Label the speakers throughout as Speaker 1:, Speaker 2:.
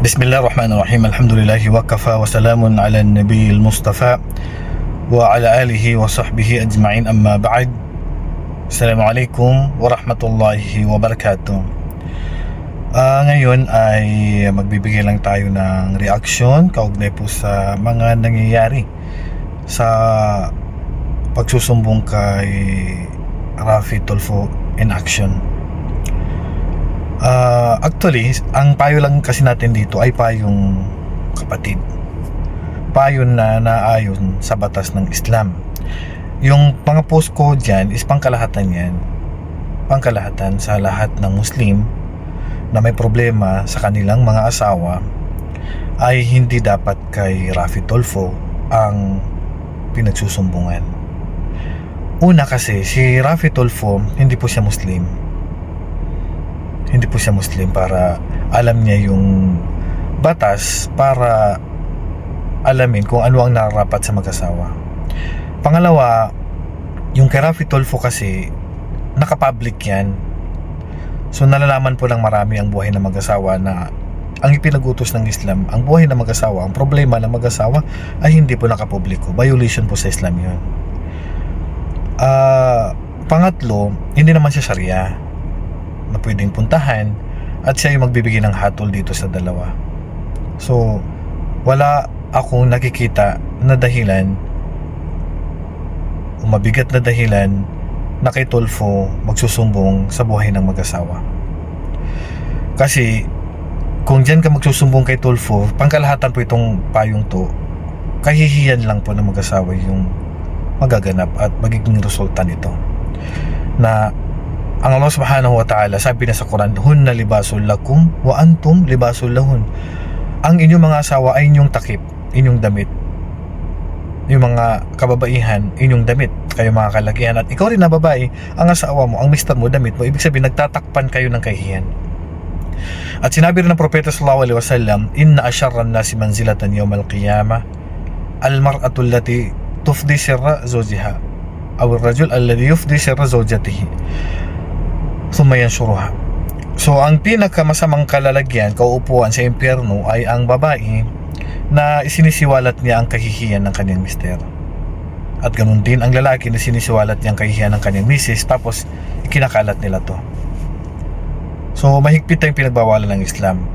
Speaker 1: Bismillahirrahmanirrahim. Alhamdulillahi wa kafa wa salamun ala nabiyil Mustafa wa ala alihi wa sahbihi ajma'in, amma ba'd. Assalamualaikum warahmatullahi wabarakatuh. Ngayon ay magbibigay lang tayo ng reaksyon kaugnay po sa mga nangyayari sa pagsusumbong kay Raffy Tulfo in action. Actually, ang payo lang kasi natin dito ay payong kapatid, payo na naayon sa batas ng Islam. Yung mga post ko dyan is pangkalahatan yan, pangkalahatan sa lahat ng Muslim na may problema sa kanilang mga asawa. Ay hindi dapat kay Raffy Tulfo ang pinagsusumbungan. Una, kasi si Raffy Tulfo hindi po siya Muslim. Hindi po siya Muslim para alam niya yung batas, para alamin kung ano ang nararapat sa mag-asawa. Pangalawa, yung kay Raffy Tulfo kasi nakapublic yan. So nalalaman po ng marami ang buhay ng mag-asawa, na ang ipinag-utos ng Islam, ang buhay ng mag-asawa, ang problema ng mag-asawa ay hindi po nakapubliko. Violation po sa Islam yun. Pangatlo, hindi naman siya Sharia na pwedeng puntahan, at siya yung magbibigay ng hatol dito sa dalawa. So wala akong nakikita na dahilan o mabigat na dahilan na kay Tulfo magsusumbong sa buhay ng mag-asawa. Kasi kung dyan ka magsusumbong kay Tulfo, pangkalahatan po itong payong to, kahihiyan lang po ng mag-asawa yung magaganap at magiging resulta nito. Na ang Allah subhanahu wa ta'ala, sabi na sa Quran, hunna libasul lakum wa antum libasul lahun. Ang inyong mga asawa ay inyong takip, inyong damit. Yung mga kababaihan, inyong damit, kayo mga kalakihan. At ikaw rin na babae, ang asawa mo, ang mister mo, damit mo. Ibig sabihin, nagtatakpan kayo ng kahihiyan. At sinabi rin ng Propeta sallallahu alaihi wasallam, inna asyarran nasi manzilatan yawmal qiyamah al-mar'atu allati tufdi sirra zawjiha aw ar-rajul alladhi yufdi sirra zawjatihi thumma yanshuruha. So ang pinakamasamang kalalagyan, kauupuan sa impyerno, ay ang babae na isinisiwalat niya ang kahihiyan ng kanyang mister. At ganun din ang lalaki na sinisiwalat niya ang kahihiyan ng kanyang misis, tapos ikinakalat nila to. So mahigpit tayong pinagbawalan ng Islam.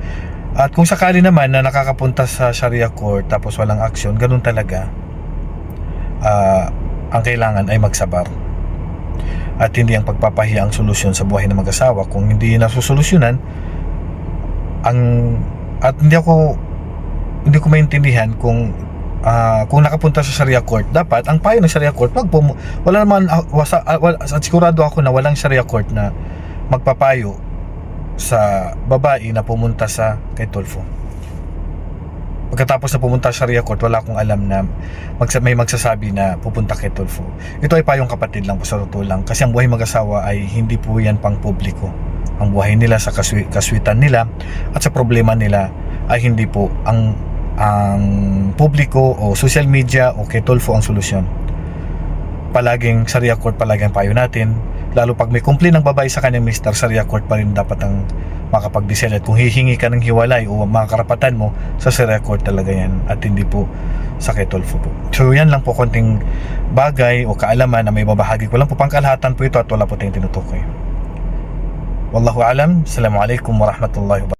Speaker 1: At kung sakali naman na nakakapunta sa Sharia court tapos walang aksyon, ganun talaga. Ang kailangan ay magsabar. At hindi ang pagpapahiya ang solusyon sa buhay ng mag-asawa. Kung hindi nasusolusyonan at hindi ko maintindihan kung nakapunta sa Sharia court, dapat ang payo ng Sharia court, wala naman at sigurado ako na walang Sharia court na magpapayo sa babae na pumunta sa kay Tulfo. Pagkatapos na pumunta sa Sharia court, wala akong alam na may magsasabi na pupunta kay Tulfo. Ito ay payong kapatid lang po, sa totoo lang. Kasi ang buhay mag-asawa ay hindi po yan pang publiko. Ang buhay nila sa kaswitan nila at sa problema nila ay hindi po ang publiko o social media o kay Tulfo ang solusyon. Palaging Sharia court, palaging payo natin. Lalo pag may complaint ng babae sa kanyang mister, Sharia court pa rin dapat ang makapag-decide. At kung hihingi ka ng hiwalay o mga karapatan mo, sa Sharia court talaga yan, at hindi po sa kay Tulfo po. So yan lang po, konting bagay o kaalaman na may babahagi ko lang po, pangkalahatan po ito at wala po tayong tinutukoy. Wallahu alam. Assalamualaikum warahmatullahi wabarakatuh.